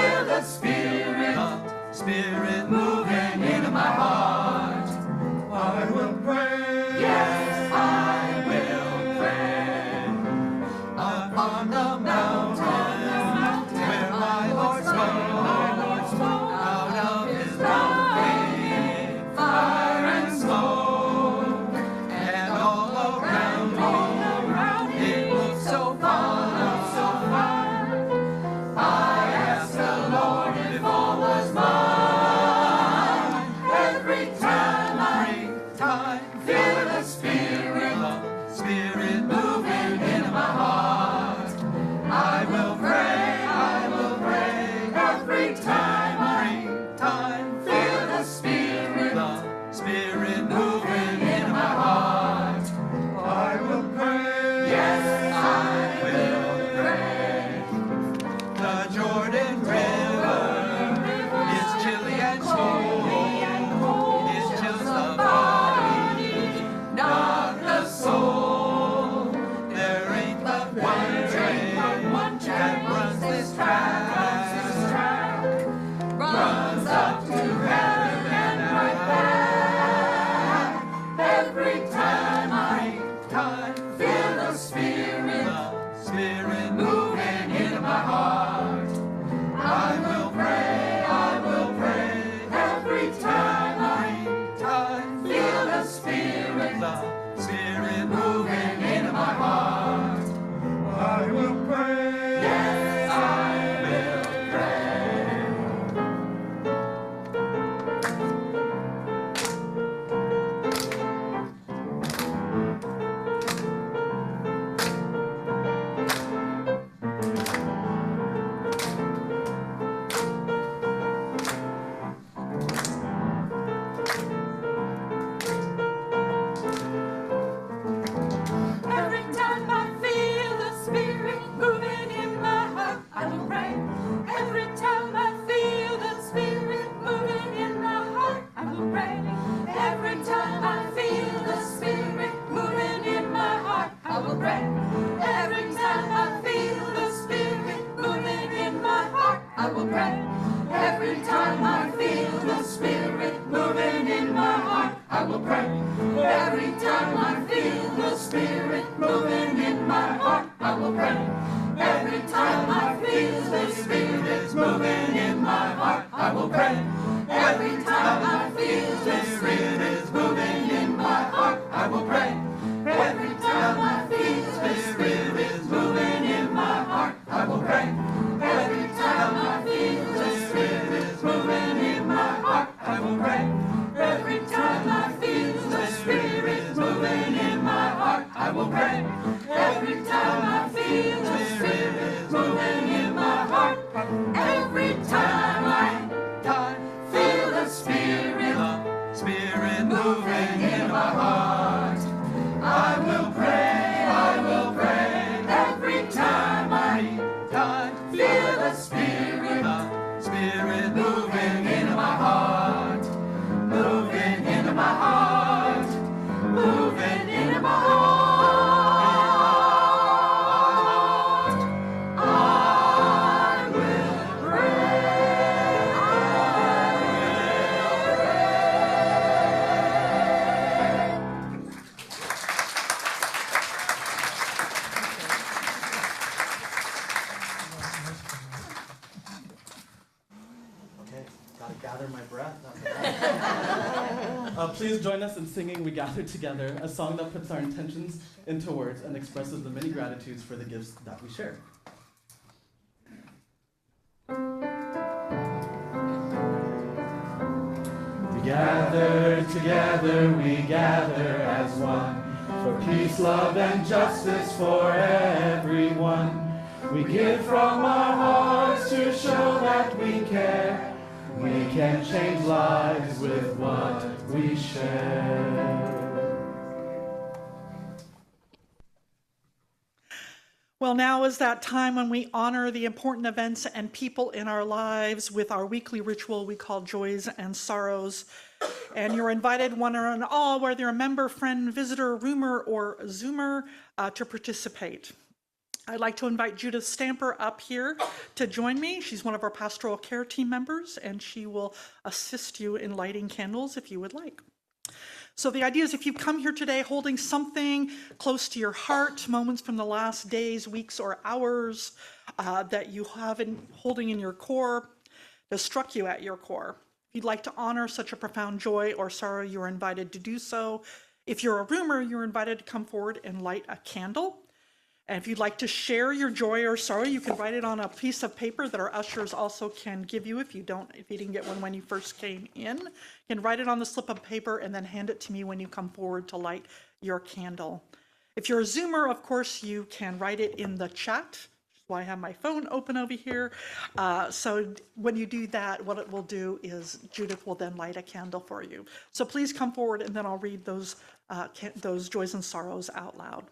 Spirit moving in my heart. I will pray every time I meet God. Feel the Spirit moving into my heart, moving into my heart, moving into my heart. I will Okay, gotta gather my breath. Please join us in singing We Gather Together, a song that puts our intentions into words and expresses the many gratitudes for the gifts that we share. We gather together, we gather as one, for peace, love, and justice for everyone. We give from our hearts to show that we care. We can change lives with what we share. Well, now is that time when we honor the important events and people in our lives with our weekly ritual we call Joys and Sorrows. And you're invited, one and all, whether you're a member, friend, visitor, roomer, or Zoomer, to participate. I'd like to invite Judith Stamper up here to join me. She's one of our pastoral care team members, and she will assist you in lighting candles if you would like. So the idea is if you come here today holding something close to your heart, moments from the last days, weeks, or hours that you have holding in your core, that struck you at your core. If you'd like to honor such a profound joy or sorrow, you're invited to do so. If you're a roomer, you're invited to come forward and light a candle. And if you'd like to share your joy or sorrow, you can write it on a piece of paper that our ushers also can give you if you didn't get one when you first came in. You can write it on the slip of paper and then hand it to me when you come forward to light your candle. If you're a Zoomer, of course, you can write it in the chat, which is why I have my phone open over here. So when you do that, what it will do is Judith will then light a candle for you. So please come forward and then I'll read those joys and sorrows out loud.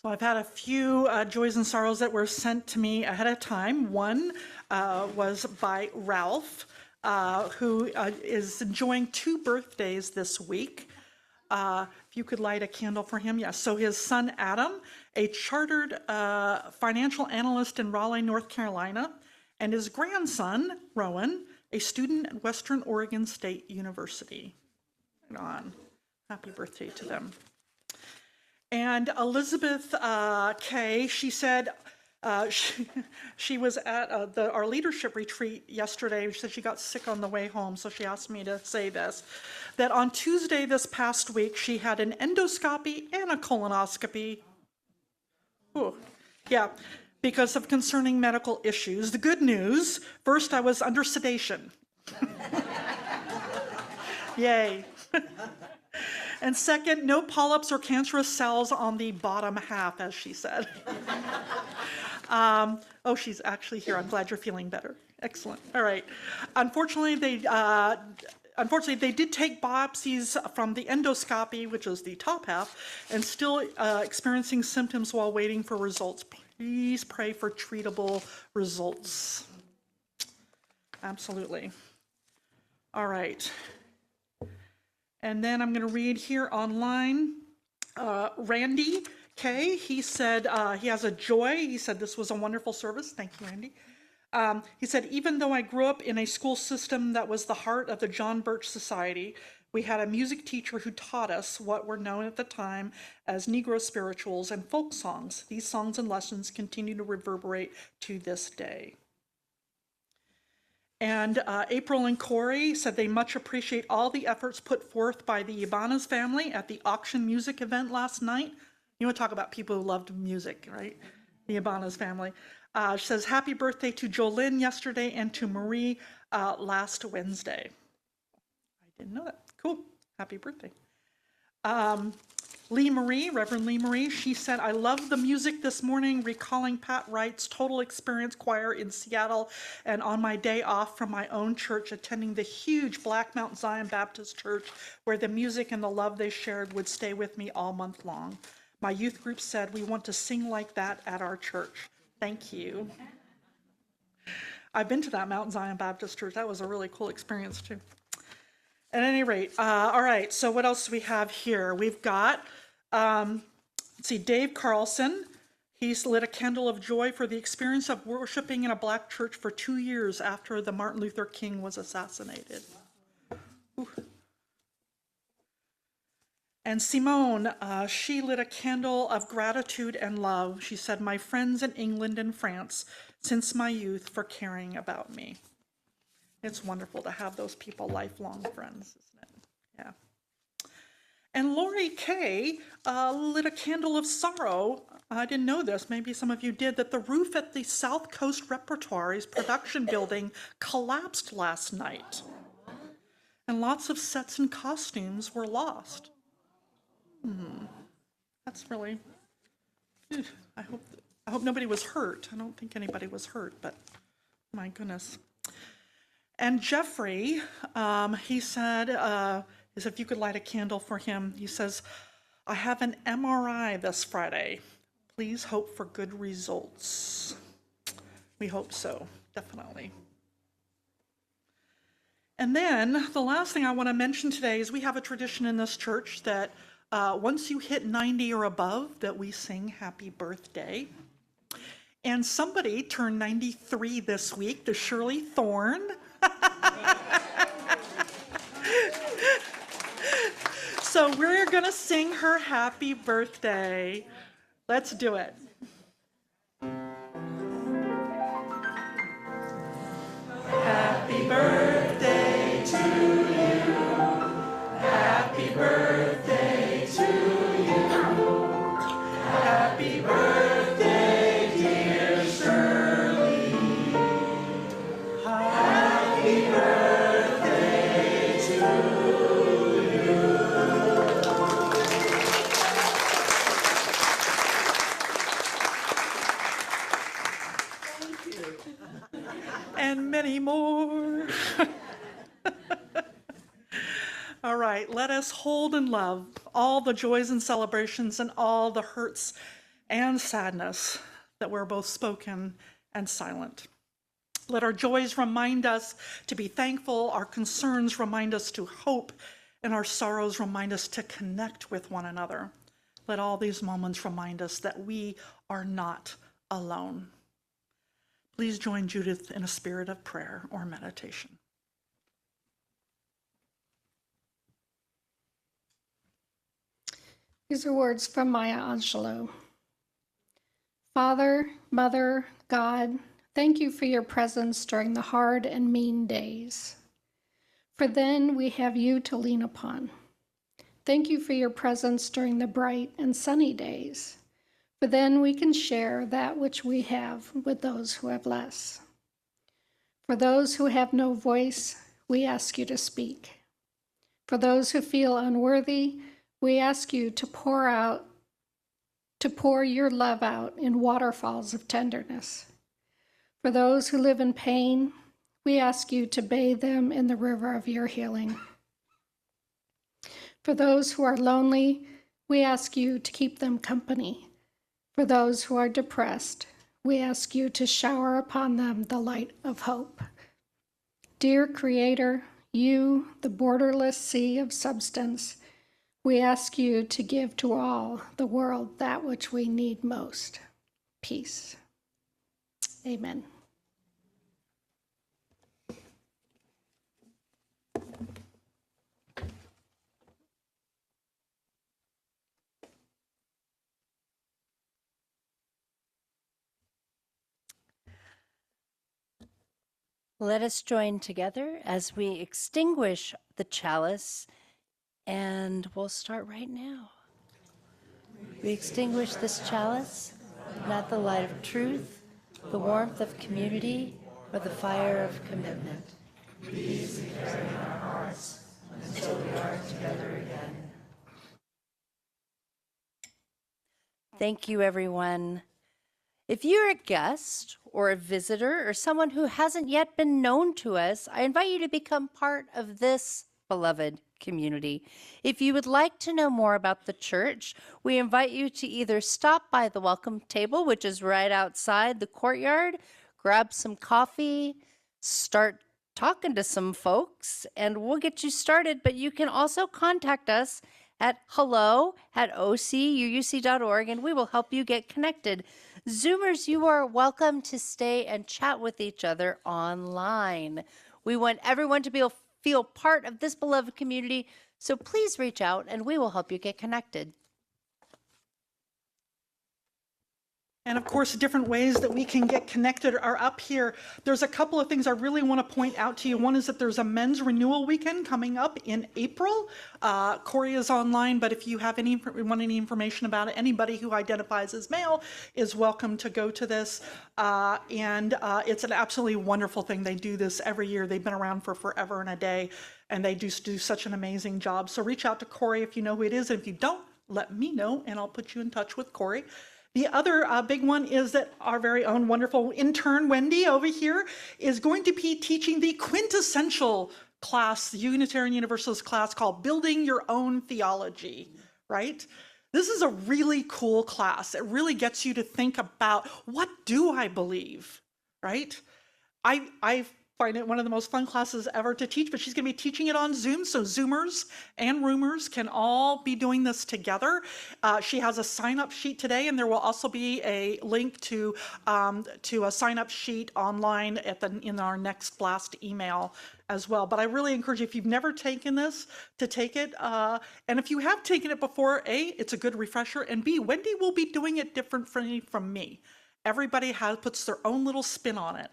Well, I've had a few joys and sorrows that were sent to me ahead of time. One was by Ralph, who is enjoying 2 birthdays this week. If you could light a candle for him. Yes. So his son, Adam, a chartered financial analyst in Raleigh, North Carolina, and his grandson, Rowan, a student at Western Oregon State University. Right on. Happy birthday to them. And Elizabeth Kay, she said she was at our leadership retreat yesterday. She said she got sick on the way home, so she asked me to say this, that on Tuesday this past week, she had an endoscopy and a colonoscopy. Ooh, yeah, because of concerning medical issues. The good news, first I was under sedation. Yay. And second, no polyps or cancerous cells on the bottom half, as she said. Oh, she's actually here. I'm glad you're feeling better. Excellent. All right. Unfortunately, they did take biopsies from the endoscopy, which is the top half, and still experiencing symptoms while waiting for results. Please pray for treatable results. Absolutely. All right. And then I'm going to read here online. Randy K, he said he has a joy. He said this was a wonderful service. Thank you, Randy. He said, even though I grew up in a school system that was the heart of the John Birch Society, we had a music teacher who taught us what were known at the time as Negro spirituals and folk songs. These songs and lessons continue to reverberate to this day. And April and Corey said they much appreciate all the efforts put forth by the Ibanez family at the auction music event last night. You want to talk about people who loved music, right? The Ibanez family. She says, happy birthday to Jolynn yesterday and to Marie last Wednesday. I didn't know that. Cool. Happy birthday. Lee Marie, Reverend Lee Marie, she said, I love the music this morning, recalling Pat Wright's Total Experience Choir in Seattle, and on my day off from my own church, attending the huge Black Mount Zion Baptist Church, where the music and the love they shared would stay with me all month long. My youth group said, we want to sing like that at our church. Thank you. I've been to that Mount Zion Baptist Church. That was a really cool experience too. At any rate, all right, so what else do we have here? We've got, let's see, Dave Carlson. He's lit a candle of joy for the experience of worshiping in a Black church for 2 years after the Martin Luther King was assassinated. Ooh. And Simone, she lit a candle of gratitude and love. She said, my friends in England and France, since my youth, for caring about me. It's wonderful to have those people lifelong friends, isn't it? Yeah. And Lori Kay lit a candle of sorrow. I didn't know this, maybe some of you did, that the roof at the South Coast Repertory's production building collapsed last night. And lots of sets and costumes were lost. That's really, I hope nobody was hurt. I don't think anybody was hurt, but my goodness. And Jeffrey, he said, if you could light a candle for him, he says, I have an MRI this Friday. Please hope for good results. We hope so, definitely. And then the last thing I want to mention today is we have a tradition in this church that once you hit 90 or above, that we sing happy birthday. And somebody turned 93 this week, the Shirley Thorne. So we're going to sing her happy birthday. Let's do it. Happy birthday to you. Happy birthday to you. Happy birthday, dear Shirley. Happy birthday to you. Thank you. And many more. All right, let us hold and love all the joys and celebrations and all the hurts and sadness that we're both spoken and silent. Let our joys remind us to be thankful, our concerns remind us to hope, and our sorrows remind us to connect with one another. Let all these moments remind us that we are not alone. Please join Judith in a spirit of prayer or meditation. These are words from Maya Angelou. Father, Mother, God, thank you for your presence during the hard and mean days. For then we have you to lean upon. Thank you for your presence during the bright and sunny days. For then we can share that which we have with those who have less. For those who have no voice, we ask you to speak. For those who feel unworthy, we ask you to pour your love out in waterfalls of tenderness. For those who live in pain, we ask you to bathe them in the river of your healing. For those who are lonely, we ask you to keep them company. For those who are depressed, we ask you to shower upon them the light of hope. Dear Creator, you, the borderless sea of substance, we ask you to give to all the world that which we need most, peace. Amen. Let us join together as we extinguish the chalice, and we'll start right now. We extinguish this chalice, not the light of truth, the warmth of community, or the fire of commitment. These we carry in our hearts until we are together again. Thank you, everyone. If you're a guest or a visitor or someone who hasn't yet been known to us, I invite you to become part of this beloved community. If you would like to know more about the church, we invite you to either stop by the welcome table, which is right outside the courtyard, grab some coffee, start talking to some folks, and we'll get you started. But you can also contact us at hello@ocuuc.org, and we will help you get connected. Zoomers, you are welcome to stay and chat with each other online. We want everyone to feel part of this beloved community, so please reach out and we will help you get connected. And of course, different ways that we can get connected are up here. There's a couple of things I really want to point out to you. One is that there's a men's renewal weekend coming up in April. Corey is online, but if you have want any information about it, anybody who identifies as male is welcome to go to this. It's an absolutely wonderful thing. They do this every year. They've been around for forever and a day, and they do such an amazing job. So reach out to Corey if you know who it is. And if you don't, let me know, and I'll put you in touch with Corey. The other big one is that our very own wonderful intern, Wendy, over here, is going to be teaching the quintessential class, the Unitarian Universalist class called Building Your Own Theology, right? This is a really cool class. It really gets you to think about, what do I believe, right? I find it one of the most fun classes ever to teach, but she's going to be teaching it on Zoom, so Zoomers and Roomers can all be doing this together. She has a sign-up sheet today, and there will also be a link to a sign-up sheet online in our next blast email as well. But I really encourage you, if you've never taken this, to take it. And if you have taken it before, A, it's a good refresher, and B, Wendy will be doing it differently from me. Everybody puts their own little spin on it.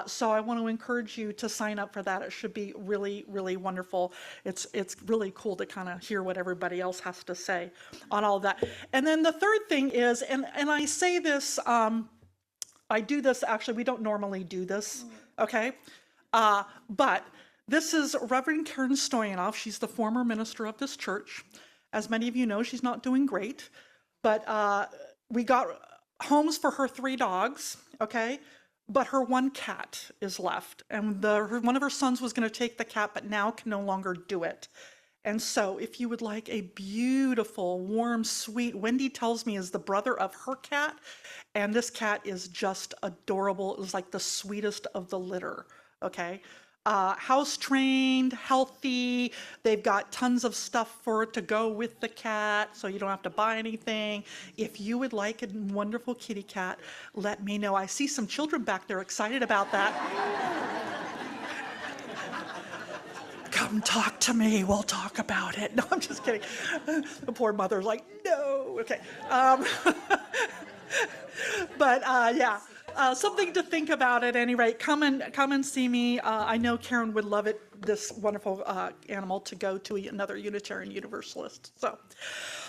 So I want to encourage you to sign up for that. It should be really, really wonderful. It's really cool to kind of hear what everybody else has to say on all of that. And then the third thing is, and I say this, I do this, actually, we don't normally do this, okay? But this is Reverend Karen Stoyanov. She's the former minister of this church. As many of you know, she's not doing great, but we got homes for her 3 dogs, okay? But her 1 cat is left. And one of her sons was going to take the cat, but now can no longer do it. And so if you would like a beautiful, warm, sweet, Wendy tells me is the brother of her cat, and this cat is just adorable. It was like the sweetest of the litter, okay? House trained, healthy. They've got tons of stuff for it to go with the cat, so you don't have to buy anything. If you would like a wonderful kitty cat, let me know. I see some children back there excited about that. Come talk to me, we'll talk about it. No, I'm just kidding. The poor mother's like, no, okay. But yeah, something to think about at any rate. Come and see me. I know Karen would love it, this wonderful animal, to go to another Unitarian Universalist. So,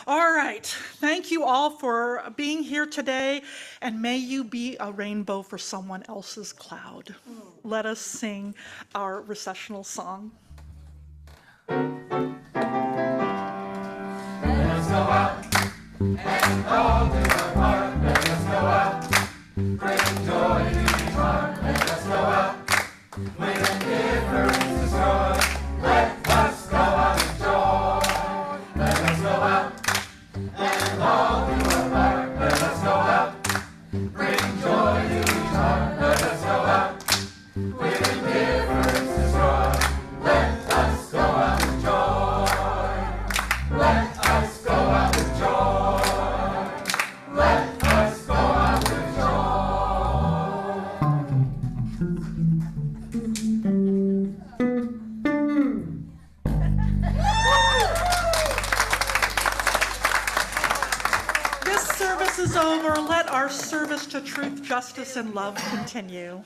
all right. Thank you all for being here today, and may you be a rainbow for someone else's cloud. Let us sing our recessional song. Let us go out and all do our part. Let us go out, bring joy to each heart. Let us go out, when indifference destroys. Let us go out with joy. Let us go out and all do our part. Let us go out, bring joy to each heart. Let us go out, when indifference destroys. Let us go out with joy. Let us go out with joy. Let us go out with This service is over. Let our service to truth, justice, and love continue.